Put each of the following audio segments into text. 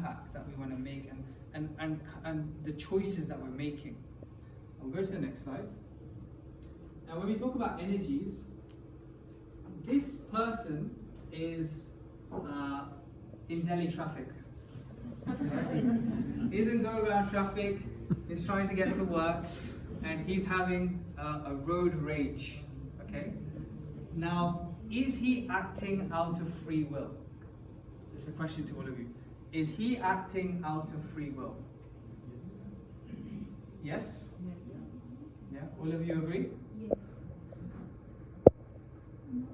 impact that we want to make and the choices that we're making. I'll go to the next slide. Now, when we talk about energies, this person is in Delhi traffic. He's in Gurgaon traffic, he's trying to get to work, and he's having a road rage, okay? Now, is he acting out of free will? This is a question to all of you. Is he acting out of free will? Yes? Yeah, all of you agree? Yes. No,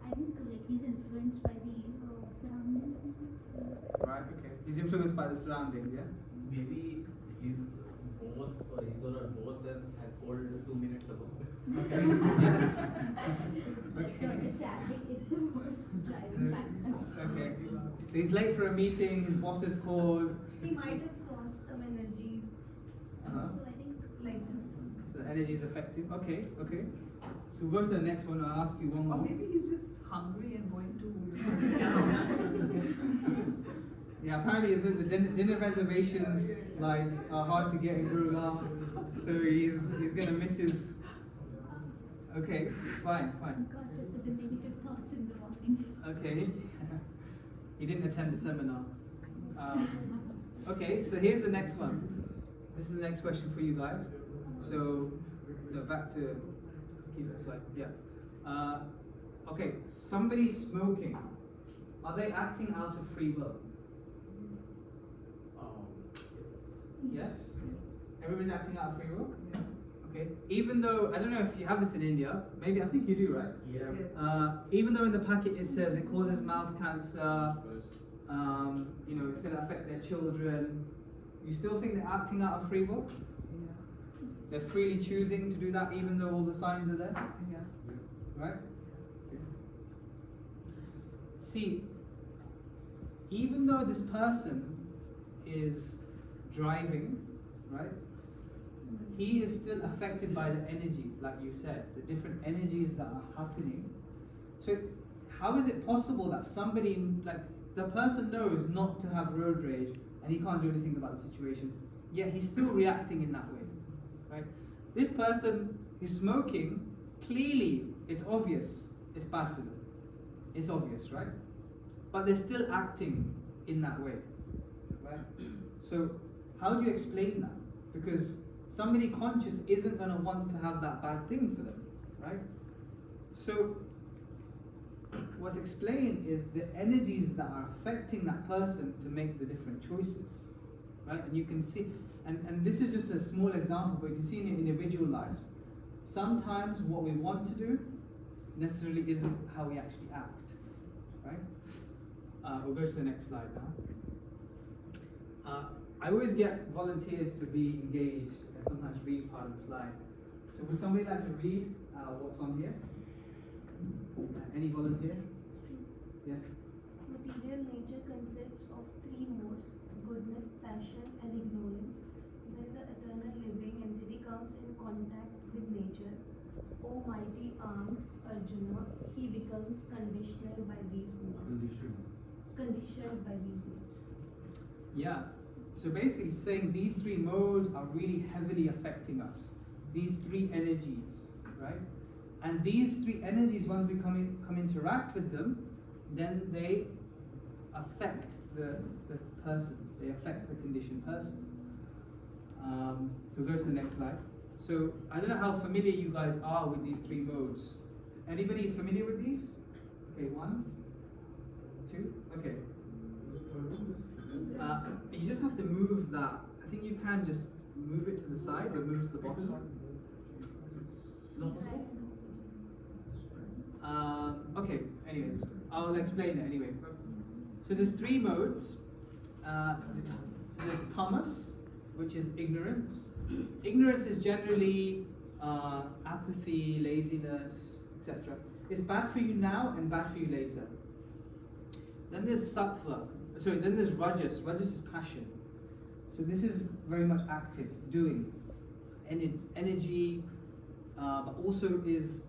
I think like he's influenced by the surroundings. Right, okay. He's influenced by the surroundings, yeah? Maybe his boss or his or her boss has called 2 minutes ago. Okay, yes. So the traffic is the most driving factor. Okay. So he's late for a meeting, his boss is called. They might have crossed some energies. Uh-huh. So I think like So the energy is effective. Okay, okay. So we'll go to the next one. I'll ask you one Or more. maybe he's just hungry and going to. Yeah, apparently isn't the dinner reservations like are hard to get in Gurgaon, so he's gonna miss his. Okay, fine. Got to put the negative thoughts in the walking. Okay, he didn't attend the seminar. Okay, so here's the next one. This is the next question for you guys. So, no, back to keep that slide. Yeah. Okay, somebody smoking. Are they acting out of free will? Yes. Everybody's acting out of free will. Yeah. Okay. Even though I don't know if you have this in India, maybe I think you do, right? Yes. Yes. Even though in the packet it says it causes mouth cancer, you know, it's going to affect their children, you still think they're acting out of free will? Yeah. They're freely choosing to do that even though all the signs are there? Yeah. Right? See, even though this person is driving, right, he is still affected by the energies, like you said, the different energies that are happening. So how is it possible that somebody, like the person knows not to have road rage and he can't do anything about the situation, yet he's still reacting in that way, right? This person who's smoking, clearly it's obvious it's bad for them. It's obvious, right? But they're still acting in that way, right? So how do you explain that? Because somebody conscious isn't going to want to have that bad thing for them, right? So what's explained is the energies that are affecting that person to make the different choices, right? And you can see, and this is just a small example, but you can see in your individual lives, sometimes what we want to do necessarily isn't how we actually act, right? We'll go to the next slide now. I always get volunteers to be engaged and sometimes read part of the slide. So would somebody like to read what's on here? Any volunteer? Yes? material nature consists of three modes: goodness, passion, and ignorance. When the eternal living entity comes in contact with nature, O mighty armed Arjuna, he becomes conditional by these modes. Conditioned by these modes. Yeah. So basically saying these three modes are really heavily affecting us. These three energies, right? And these three energies, once we come interact with them, then they affect the person. They affect the conditioned person. So go to the next slide. So I don't know how familiar you guys are with these three modes. Anybody familiar with these? Okay, 1, 2, okay. You just have to move that. I think you can just move it to the side or move it to the bottom. Not possible? Okay, anyways, I'll explain it anyway. So there's three modes. So there's tamas, which is ignorance. Ignorance is generally apathy, laziness, etc. It's bad for you now and bad for you later. Then there's sattva. Then there's rajas. Rajas is passion. So this is very much active, doing, energy, but also is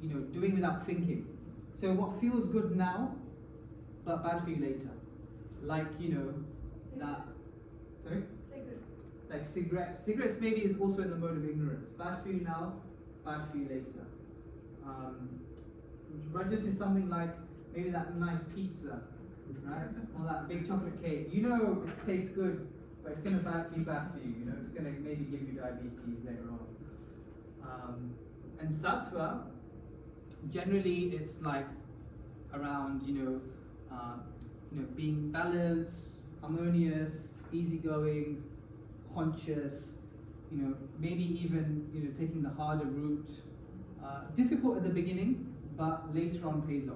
doing without thinking. So what feels good now, but bad for you later. like, you know, that, sorry? Cigarettes. Like cigarettes. Cigarettes maybe is also in the mode of ignorance. Bad for you now, bad for you later. Rajas is something like maybe that nice pizza, right? Or that big chocolate cake. You know it tastes good, but it's going to be bad for you. You know, it's going to maybe give you diabetes later on. And sattva, generally it's like around, being balanced, harmonious, easygoing, conscious, maybe even, taking the harder route. Difficult at the beginning, but later on pays off.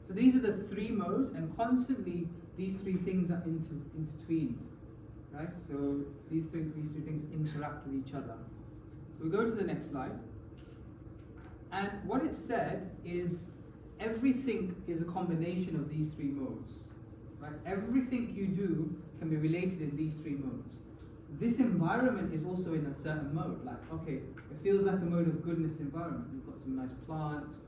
So these are the three modes, and constantly these three things are intertwined, right? So these three things interact with each other. So we go to the next slide. And what it said is everything is a combination of these three modes, right? Everything you do can be related in these three modes. This environment is also in a certain mode, like, okay, it feels like a mode of goodness environment. You've got some nice plants,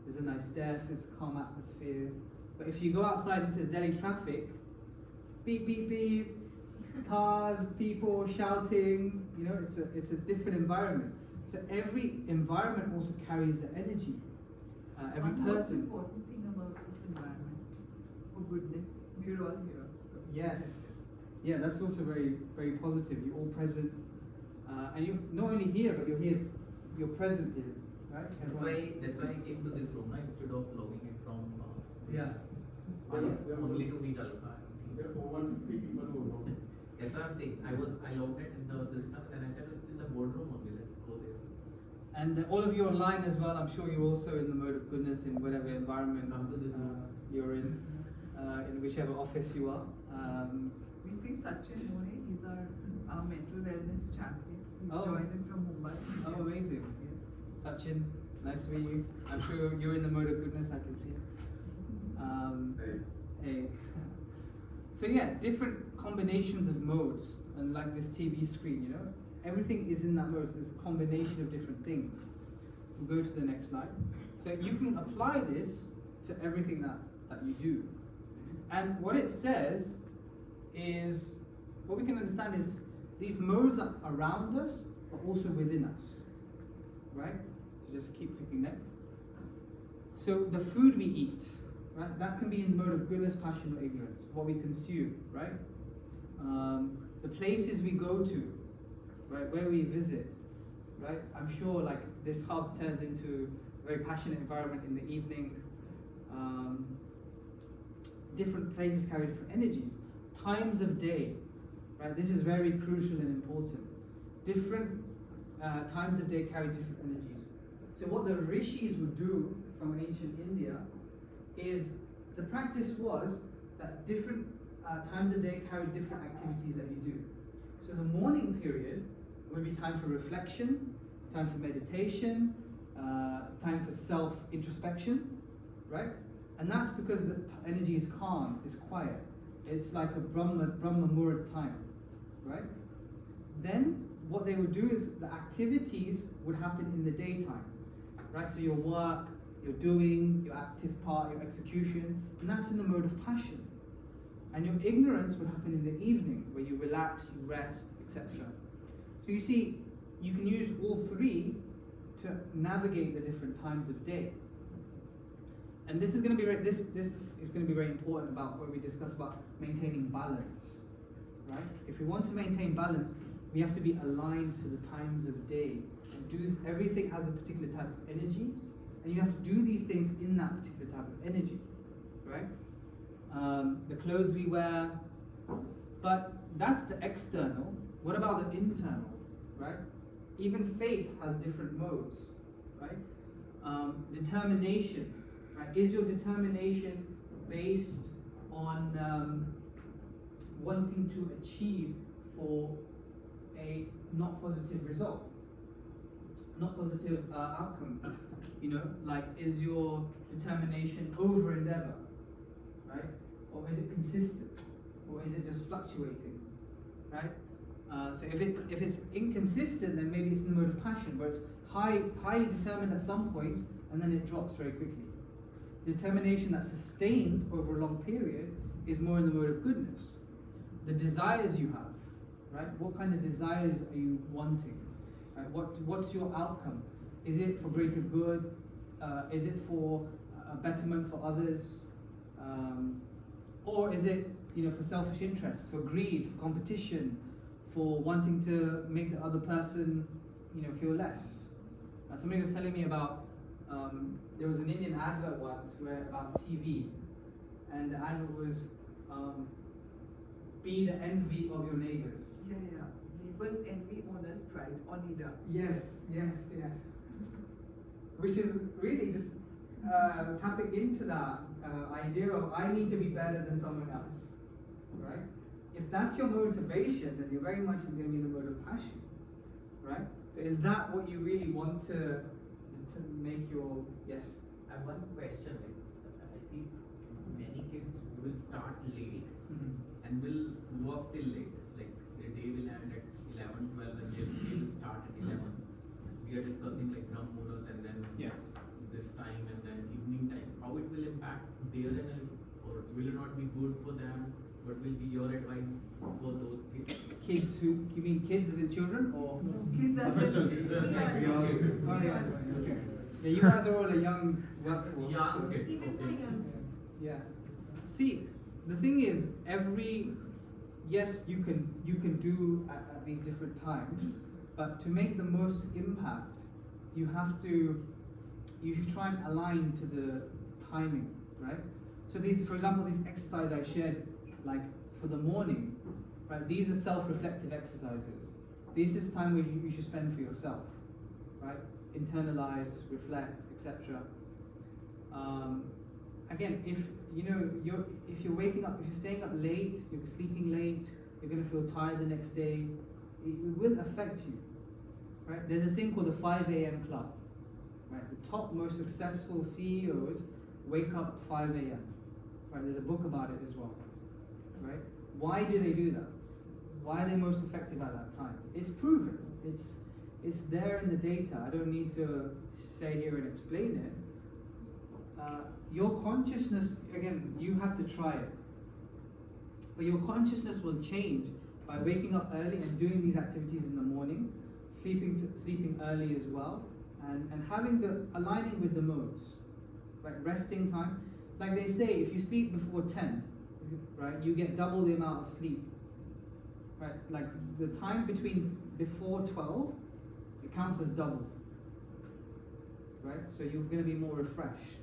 there's a nice desk, there's a calm atmosphere. But if you go outside into the Delhi traffic, beep, beep, beep, cars, people shouting, it's a different environment. So every environment also carries the energy. Every One most person. important thing about this environment, for goodness, we're all here. So Yes. Yeah, that's also very, very positive. You're all present. And you're not only here, but you're present here, right? That's why I came to this room, right? Instead of logging it from Yeah. only to meet Alka. There are 150 people who know. That's why I'm saying I logged it in the system, and I said it's in the boardroom only. Let's go there. And all of you online as well, I'm sure you're also in the mode of goodness in whatever environment Come to this room. you're in whichever office you are. we see Sachin Moore, he's our mental wellness champion. He's Oh. joined in from Mumbai. Oh, Yes. amazing. Yes. Sachin, nice to meet you. I'm sure you're in the mode of goodness, I can see it. Hey. So yeah, different combinations of modes, and like this TV screen, everything is in that mode. So there's a combination of different things. We'll go to the next slide. So you can apply this to everything that you do. And what it says is, what we can understand is these modes are around us, but also within us, right? So just keep clicking next. So the food we eat, right? That can be in the mode of goodness, passion, or ignorance. What we consume, right? The places we go to, right? Where we visit, right? I'm sure like this hub turns into a very passionate environment in the evening. Different places carry different energies. Times of day, right? This is very crucial and important. Different times of day carry different energies. So what the rishis would do from ancient India is the practice was that different times of day carry different activities that you do. So the morning period would be time for reflection, time for meditation, time for self-introspection, right? And that's because the energy is calm, it's quiet. It's like a Brahma Muhurat time, right? Then what they would do is the activities would happen in the daytime, right? So your work, your doing, your active part, your execution, and that's in the mode of passion. And your ignorance would happen in the evening, where you relax, you rest, etc. So you see, you can use all three to navigate the different times of day. And this is going to be this is going to be very important about what we discuss about maintaining balance, right? If we want to maintain balance, we have to be aligned to the times of day. And everything has a particular type of energy, and you have to do these things in that particular type of energy, right? The clothes we wear, but that's the external. What about the internal, right? Even faith has different modes, right? Determination, right? Is your determination based on wanting to achieve for a not positive result, not positive outcome? Like, is your determination over endeavor, right? Or is it consistent, or is it just fluctuating, right? So if it's inconsistent, then maybe it's in the mode of passion, where it's highly determined at some point, and then it drops very quickly. Determination that's sustained over a long period is more in the mode of goodness. The desires you have, right? What kind of desires are you wanting? Right? What's your outcome? Is it for greater good? Is it for a betterment for others? Or is it, for selfish interests, for greed, for competition, for wanting to make the other person, feel less? Somebody was telling me about, there was an Indian advert once about TV, and the advert was, be the envy of your neighbors. Yeah. Neighbors envy, owners pride, Oneida. Yes. Which is really just tapping into that idea of I need to be better than someone else, right? If that's your motivation, then you're very much going to be in the mode of passion, right? So is that what you really want to make your, yes? I have one question. Like, I see many kids who will start late and will work till late. Like their day will end at 11, 12 and their day will start at 11. We are discussing like Brahm Muhurat and then this time and then evening time. How it will impact their energy, or will it not be good for them? What will be your advice for those kids? Kids who, you mean kids as in children or? Kids as Oh yeah, okay. Yeah, you guys are all a young workforce. Young kids, Even for okay. young. Yeah. See, the thing is, yes, you can do at these different times, but to make the most impact, you should try and align to the timing, right? So for example, these exercises I shared, like for the morning, right? These are self-reflective exercises. This is time where you should spend for yourself, right? Internalize, reflect, etc. Again, if you're waking up, if you're staying up late, you're sleeping late, you're going to feel tired the next day, it will affect you, right? There's a thing called the 5 a.m. club, right? The top most successful CEOs wake up at 5 a.m., right? There's a book about it as well, right? Why do they do that? Why are they most effective at that time? It's proven. It's there in the data. I don't need to say here and explain it. Your consciousness, again, you have to try it. But your consciousness will change by waking up early and doing these activities in the morning, sleeping early as well, and aligning with the modes, right? Resting time. Like they say, if you sleep before 10, right, you get double the amount of sleep. Right? Like the time before 12, it counts as double. Right? So you're going to be more refreshed.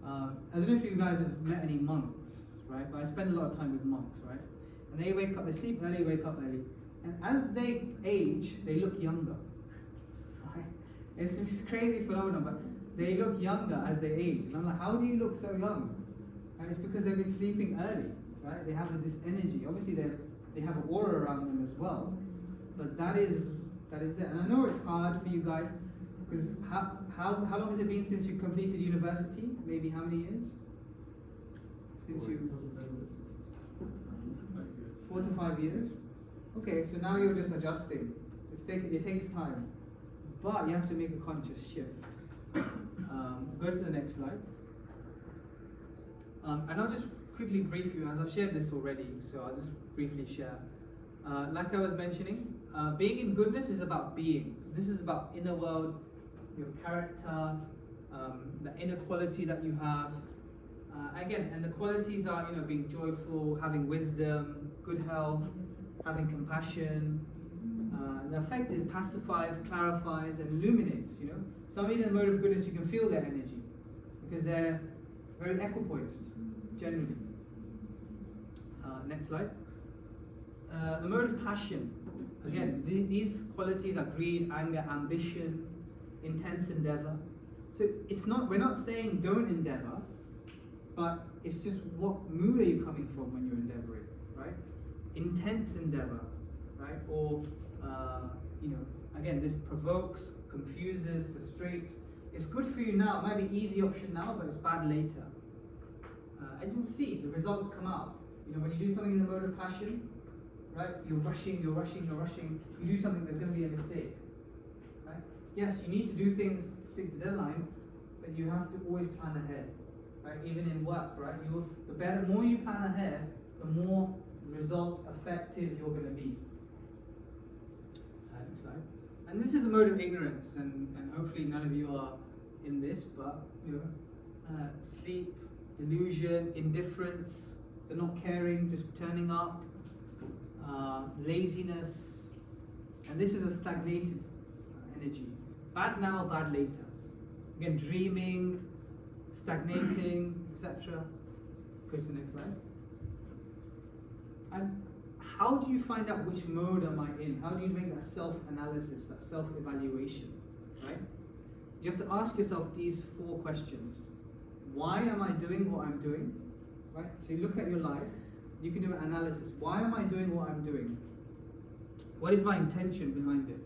I don't know if you guys have met any monks, right? But I spend a lot of time with monks, right? And they sleep early, wake up early. And as they age, they look younger. Right? It's a crazy phenomenon, but they look younger as they age. And I'm like, how do you look so young? And it's because they've been sleeping early, right? They have this energy. Obviously, they have an aura around them as well. But that is there. And I know it's hard for you guys, because how long has it been since you completed university? Maybe how many years? Since you 4 to 5 years. Okay, so now you're just adjusting. It takes time, but you have to make a conscious shift. Go to the next slide. And I'll just quickly brief you, as I've shared this already, so I'll just briefly share. Like I was mentioning, being in goodness is about being. So this is about inner world, your character, the inner quality that you have. Again, and the qualities are, being joyful, having wisdom, good health, having compassion. The effect is pacifies, clarifies, and illuminates. Somebody in the mode of goodness, you can feel their energy because they're very equipoised, generally. Next slide. The mode of passion. Again, these qualities are greed, anger, ambition, intense endeavor. So we're not saying don't endeavor, but it's just what mood are you coming from when you're endeavoring, right? Intense endeavor, right? Or, again, this provokes, confuses, frustrates. It's good for you now. It might be easy option now, but it's bad later. And you'll see the results come out. When you do something in the mode of passion, right? You're rushing. You do something, there's going to be a mistake, right? Yes, you need to do things, stick to deadlines, but you have to always plan ahead, right? right? Even in work, right? The more you plan ahead, the more results effective you're going to be. Next slide. And this is the mode of ignorance, and hopefully none of you are in this, but sleep, delusion, indifference, so not caring, just turning up, laziness, and this is a stagnated energy. Bad now, bad later. Again, dreaming, stagnating, etc. Go to the next slide. And how do you find out which mode am I in? How do you make that self-analysis, that self-evaluation, right? You have to ask yourself these 4 questions. Why am I doing what I'm doing? Right? So you look at your life, you can do an analysis. Why am I doing what I'm doing? What is my intention behind it?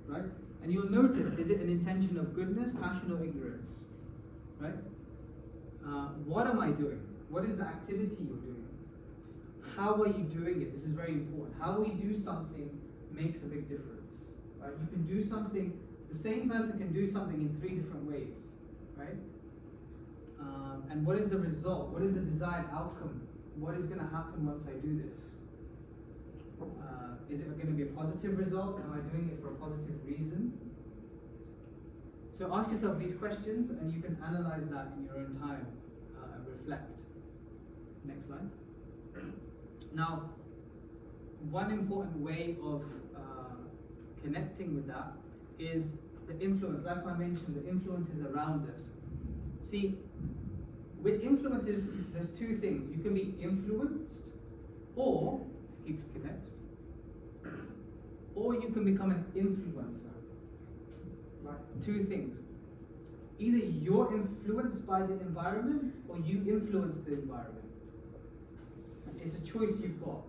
Right? And you'll notice, is it an intention of goodness, passion, or ignorance? Right? What am I doing? What is the activity you're doing? How are you doing it? This is very important. How we do something makes a big difference. Right? You can do something, the same person can do something in 3 different ways. Right? And what is the result? What is the desired outcome? What is going to happen once I do this? Is it going to be a positive result? Am I doing it for a positive reason? So ask yourself these questions, and you can analyze that in your own time and reflect. Next slide. Now, one important way of connecting with that is the influence. Like I mentioned, the influences around us. See, with influences, there's 2 things. You can be influenced, or keep it connected, or you can become an influencer. Right? 2 things. Either you're influenced by the environment, or you influence the environment. It's a choice you've got.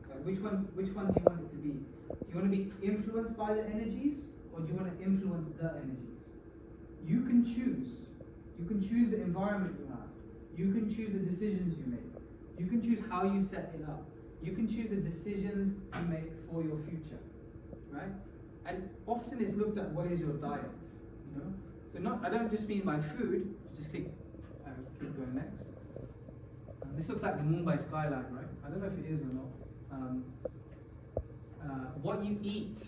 Like which one do you want it to be? Do you want to be influenced by the energies, or do you want to influence the energies? You can choose. You can choose the environment you have. You can choose the decisions you make. You can choose how you set it up. You can choose the decisions you make for your future, right? And often it's looked at, what is your diet, you know? So I don't just mean by food. Just keep going next. This looks like the Mumbai skyline, right? I don't know if it is or not. What you eat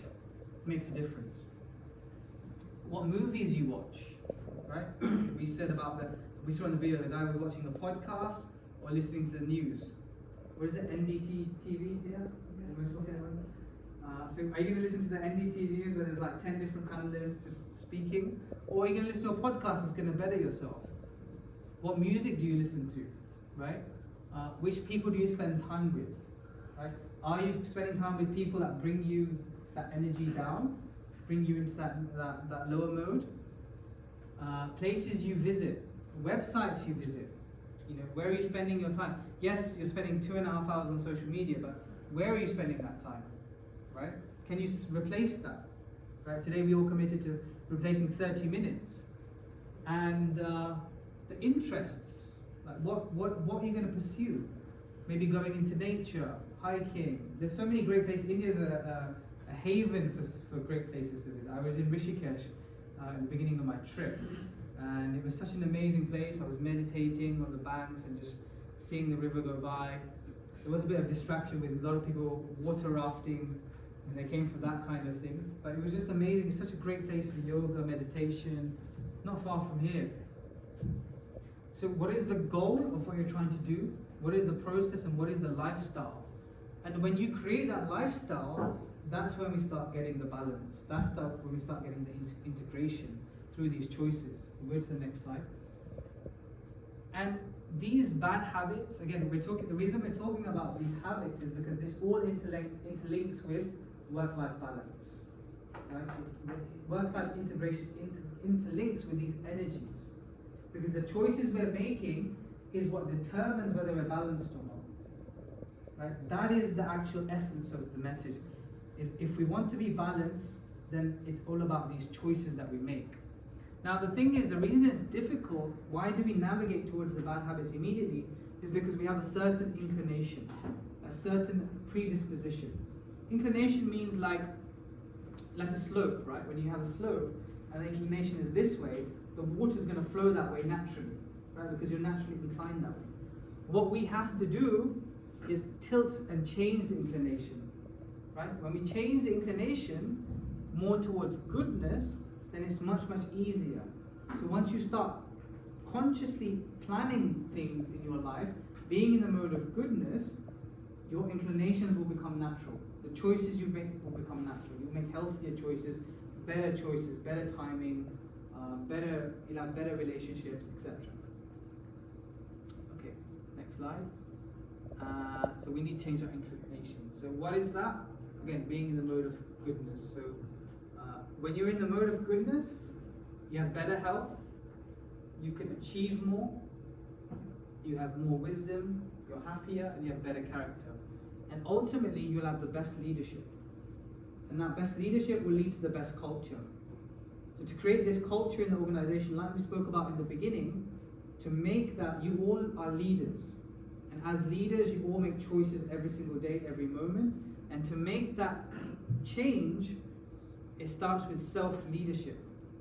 makes a difference. What movies you watch, right? We saw in the video, the guy was watching a podcast or listening to the news. What is it, NDT TV here? So are you going to listen to the NDT news where there's like 10 different panelists just speaking? Or are you going to listen to a podcast that's going to better yourself? What music do you listen to, right? Which people do you spend time with, right? Are you spending time with people that bring you that energy down, bring you into that lower mode? Places you visit, websites you visit, you know, where are you spending your time? Yes, you're spending 2.5 hours on social media, but where are you spending that time, right? Can you replace that, right? Today we all committed to replacing 30 minutes. And the interests, like what are you going to pursue? Maybe going into nature, hiking. There's so many great places. India is a haven for great places to visit. I was in Rishikesh at the beginning of my trip, and it was such an amazing place. I was meditating on the banks and just seeing the river go by. There was a bit of distraction with a lot of people water rafting, and they came for that kind of thing. But it was just amazing. It's such a great place for yoga, meditation, not far from here. So what is the goal of what you're trying to do? What is the process, and what is the lifestyle? And when you create that lifestyle, that's when we start getting the balance. That's when we start getting the integration through these choices. We'll go to the next slide. And these bad habits, again, the reason we're talking about these habits is because this all interlinks with work-life balance. Right? Work-life integration interlinks with these energies. Because the choices we're making is what determines whether we're balanced or not. Right? That is the actual essence of the message. Is if we want to be balanced, then it's all about these choices that we make. Now the thing is, the reason it's difficult, why do we navigate towards the bad habits immediately, is because we have a certain inclination, a certain predisposition. Inclination means like a slope, right? When you have a slope and the inclination is this way, the water is going to flow that way naturally. right? Because you're naturally inclined that way. What we have to do is tilt and change the inclination, right? When we change the inclination more towards goodness, then it's much, much easier. So once you start consciously planning things in your life, being in the mode of goodness, your inclinations will become natural. The choices you make will become natural. You make healthier choices, better timing, you'll have better relationships, etc. Okay, next slide. So we need to change our inclination. So what is that? Again, being in the mode of goodness. So when you're in the mode of goodness, you have better health, you can achieve more, you have more wisdom, you're happier, and you have better character. And ultimately, you'll have the best leadership. And that best leadership will lead to the best culture. So to create this culture in the organization, like we spoke about in the beginning, to make that you all are leaders. And as leaders, you all make choices every single day, every moment. And to make that change, it starts with self-leadership.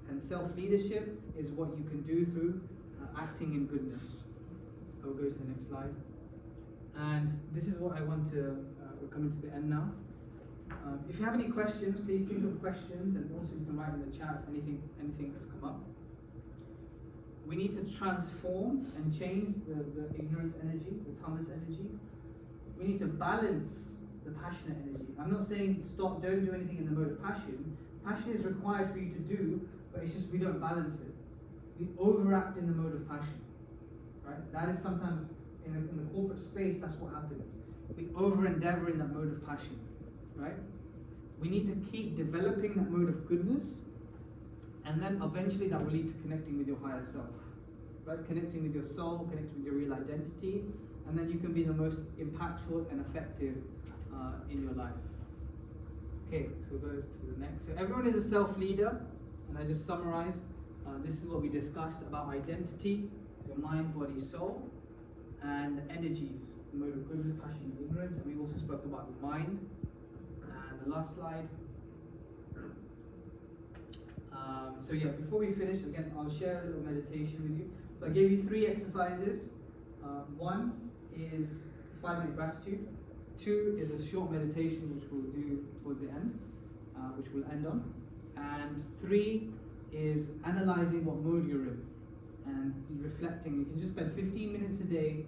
And self-leadership is what you can do through acting in goodness. I'll go to the next slide. And this is what I want to, we're coming to the end now. If you have any questions, please think of questions, and also you can write in the chat if anything has come up. We need to transform and change the ignorance energy, the tamas energy. We need to balance the passionate energy. I'm not saying don't do anything in the mode of passion. Passion is required for you to do, but it's just we don't balance it. We overact in the mode of passion, right? That is sometimes in the corporate space, that's what happens. We over-endeavor in that mode of passion, right? We need to keep developing that mode of goodness, and then eventually that will lead to connecting with your higher self, right? Connecting with your soul, connecting with your real identity, and then you can be the most impactful and effective in your life. Okay, so go to the next. So everyone is a self-leader, and I just summarize. This is what we discussed about identity, your mind, body, soul, and the energies, the mode of goodness, passion, and ignorance. And we also spoke about the mind. And the last slide. So yeah, before we finish, again, I'll share a little meditation with you. So I gave you 3 exercises. One is 5-minute gratitude. 2 is a short meditation, which we'll do towards the end, which we'll end on. And 3 is analyzing what mode you're in and reflecting. You can just spend 15 minutes a day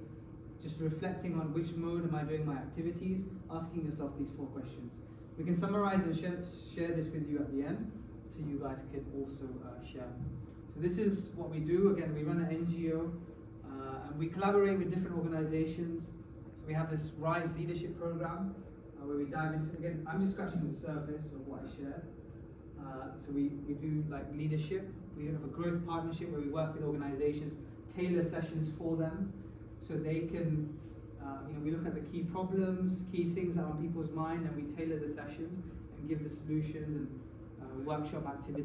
just reflecting on which mode am I doing my activities, asking yourself these 4 questions. We can summarize and share this with you at the end, so you guys can also share. So this is what we do. Again, we run an NGO, and we collaborate with different organizations. So we have this RISE leadership program, where we dive into, again, I'm just scratching the surface of what I shared. So we do like leadership. We have a growth partnership where we work with organizations, tailor sessions for them, so they can, we look at the key problems, key things that are on people's mind, and we tailor the sessions and give the solutions and workshop activities.